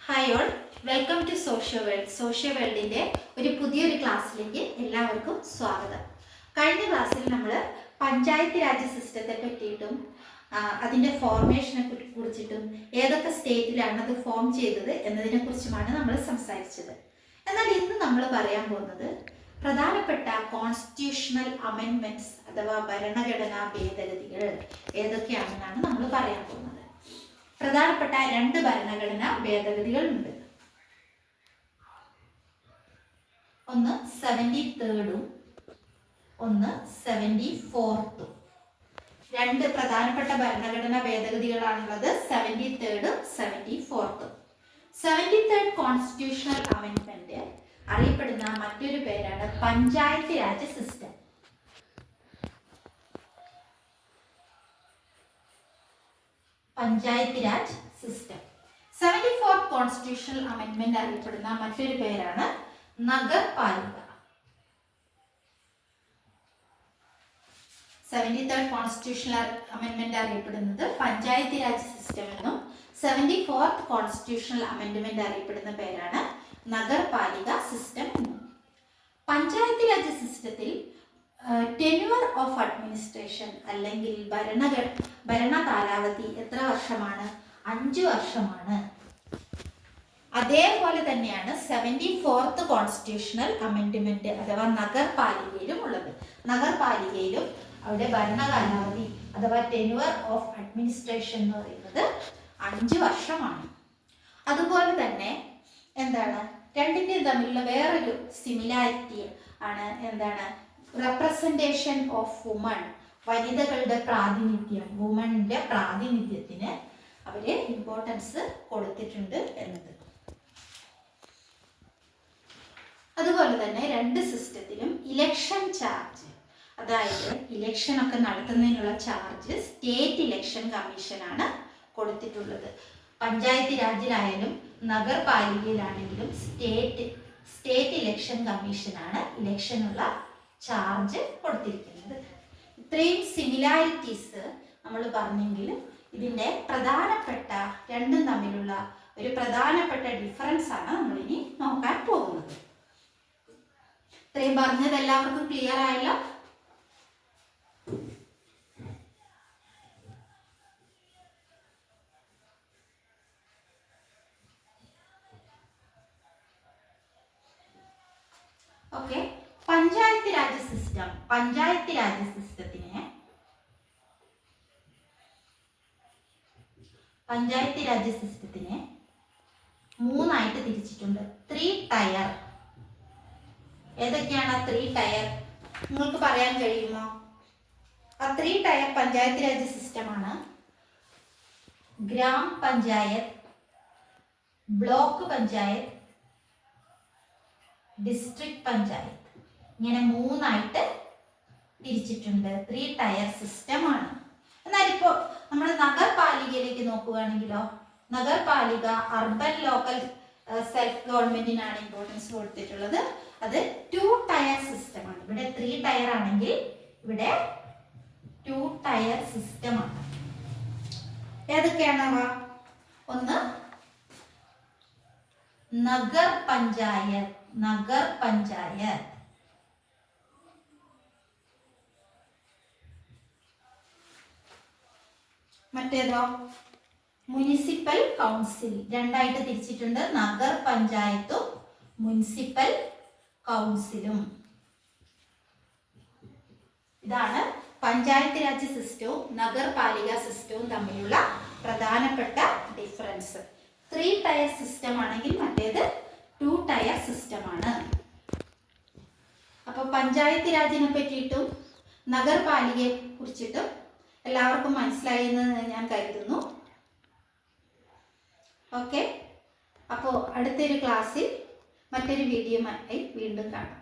Hi all, welcome to social world. Social വേൾഡിൻ്റെ ഒരു പുതിയൊരു ക്ലാസ്സിലേക്ക് എല്ലാവർക്കും സ്വാഗതം. കഴിഞ്ഞ ക്ലാസ്സിൽ നമ്മൾ പഞ്ചായത്ത് രാജ് സിസ്റ്റത്തെ പറ്റിയിട്ടും അതിൻ്റെ ഫോർമേഷനെ കുറിച്ചിട്ടും ഏതൊക്കെ സ്റ്റേറ്റിലാണ് അത് ഫോം ചെയ്തത് എന്നതിനെ കുറിച്ചുമാണ് നമ്മൾ സംസാരിച്ചത്. എന്നാൽ ഇന്ന് നമ്മൾ പറയാൻ പോകുന്നത് പ്രധാനപ്പെട്ട കോൺസ്റ്റിറ്റ്യൂഷണൽ അമെൻമെൻറ്റ്സ് അഥവാ ഭരണഘടനാ ഭേദഗതികൾ ഏതൊക്കെയാണെന്നാണ് നമ്മൾ പറയാൻ പോകുന്നത്. പ്രധാനപ്പെട്ട രണ്ട് ഭരണഘടനാ ഭേദഗതികൾ ഉണ്ട്. ഒന്ന് 73 ഒന്ന് 74. രണ്ട് പ്രധാനപ്പെട്ട ഭരണഘടനാ ഭേദഗതികളാണുള്ളത്, 73 74. 73rd കോൺസ്റ്റിറ്റ്യൂഷണൽ അമെൻമെന്റ് അറിയപ്പെടുന്ന മറ്റൊരു പേരാണ് panchayat raj system. Panchayat raj system. 74th constitutional അമെൻമെന്റ് അറിയപ്പെടുന്ന മറ്റൊരു പേരാണ് നഗർപാലിക. 73rd കോൺസ്റ്റിറ്റ്യൂഷണൽ അമെൻമെന്റ് അറിയപ്പെടുന്നത് പഞ്ചായത്ത് രാജ് സിസ്റ്റം എന്നും 74th കോൺസ്റ്റിറ്റ്യൂഷണൽ അമെൻമെന്റ് അറിയപ്പെടുന്ന പേരാണ് നഗർപാലിക സിസ്റ്റം എന്നും. പഞ്ചായത്ത് രാജ് സിസ്റ്റത്തിൽ ടെന്യൂർ ഓഫ് അഡ്മിനിസ്ട്രേഷൻ അല്ലെങ്കിൽ ഭരണ കാലാവധി എത്ര വർഷമാണ്? 5 വർഷമാണ്. അതേപോലെ തന്നെയാണ് 74th കോൺസ്റ്റിറ്റ്യൂഷണൽ അമെൻഡ്മെന്റ് അഥവാ നഗർപാലികയിലും ഉള്ളത്. നഗർപാലികയിലും അവിടെ ഭരണകാലാവധി അഥവാ ടെന്യൂർ ഓഫ് അഡ്മിനിസ്ട്രേഷൻ എന്ന് പറയുന്നത് 5 വർഷമാണ്. അതുപോലെ തന്നെ രണ്ടിൻ്റെയും തമ്മിലുള്ള വേറൊരു സിമിലാരിറ്റി ആണ് റെപ്രസെന്റേഷൻ ഓഫ് വുമൺ. വനിതകളുടെ പ്രാതിനിധ്യം, വുമണിന്റെ പ്രാതിനിധ്യത്തിന് അവര് ഇമ്പോർട്ടൻസ് കൊടുത്തിട്ടുണ്ട് എന്നത്. അതുപോലെ തന്നെ രണ്ട് സിസ്റ്റത്തിലും ഇലക്ഷൻ ചാർജ്, അതായത് ഇലക്ഷൻ ഒക്കെ നടത്തുന്നതിനുള്ള ചാർജ് സ്റ്റേറ്റ് ഇലക്ഷൻ കമ്മീഷനാണ് കൊടുത്തിട്ടുള്ളത്. പഞ്ചായത്ത് രാജിലായാലും നഗർപാലികയിലാണെങ്കിലും സ്റ്റേറ്റ് ഇലക്ഷൻ കമ്മീഷനാണ് ഇലക്ഷനുള്ള ചാർജ് കൊടുത്തിരിക്കുന്നത്. ഇത്രയും സിമിലാരിറ്റീസ് നമ്മൾ പറഞ്ഞെങ്കിലും ഇതിൻ്റെ പ്രധാനപ്പെട്ട രണ്ടും തമ്മിലുള്ള ഒരു പ്രധാനപ്പെട്ട ഡിഫറൻസ് ആണ് നമ്മളിനി നോക്കാൻ പോകുന്നത്. ഇത്രയും പറഞ്ഞത് എല്ലാവർക്കും ക്ലിയർ ആയല്ലോ? ഓക്കെ. പഞ്ചായത്ത് രാജ് സിസ്റ്റത്തിനെ മൂന്നായിട്ട് തിരിച്ചിട്ടുണ്ട്. 3 ടയർ. ഏതൊക്കെയാണ് 3 ടയർ? നിങ്ങൾക്ക് പറയാൻ കഴിയുമോ? ആ 3 ടയർ പഞ്ചായത്ത് രാജ് സിസ്റ്റമാണ് gram panchayat, block panchayat, district panchayat. ഇങ്ങനെ മൂന്നായിട്ട് തിരിച്ചിട്ടുണ്ട്. 3 ടയർ സിസ്റ്റമാണ്. എന്നാൽ ഇപ്പോൾ നമ്മൾ നഗർപാലികയിലേക്ക് നോക്കുകയാണെങ്കിലോ, നഗർപാലിക അർബൻ ലോക്കൽ സെൽഫ് ഗവൺമെന്റിനാണ് ഇമ്പോർട്ടൻസ് കൊടുത്തിട്ടുള്ളത്. അത് 2 ടയർ സിസ്റ്റമാണ്. ഇവിടെ 3 ടയർ ആണെങ്കിൽ ഇവിടെ 2 ടയർ സിസ്റ്റമാണ്. ഏതൊക്കെയാണവ? ഒന്ന് നഗർ പഞ്ചായത്ത്. മറ്റേതോ മുനിസിപ്പൽ കൗൺസിൽ. രണ്ടായിട്ട് തിരിച്ചിട്ടുണ്ട്, നഗർ പഞ്ചായത്തും മുനിസിപ്പൽ കൗൺസിലും. ഇതാണ് പഞ്ചായത്ത് രാജ് സിസ്റ്റവും നഗർപാലിക സിസ്റ്റവും തമ്മിലുള്ള പ്രധാനപ്പെട്ട ഡിഫറൻസ്. 3 ടയർ സിസ്റ്റം ആണെങ്കിൽ മറ്റേത് 2 ടയർ സിസ്റ്റമാണ്. അപ്പോൾ പഞ്ചായത്ത് രാജിനെ പറ്റിയിട്ടും നഗർപാലികയെ കുറിച്ചിട്ടും എല്ലാവർക്കും മനസ്സിലായി എന്ന് ഞാൻ കരുതുന്നു. ഓക്കെ. അപ്പോൾ അടുത്തൊരു ക്ലാസ്സിൽ മറ്റൊരു വീഡിയോയുമായി വീണ്ടും കാണാം.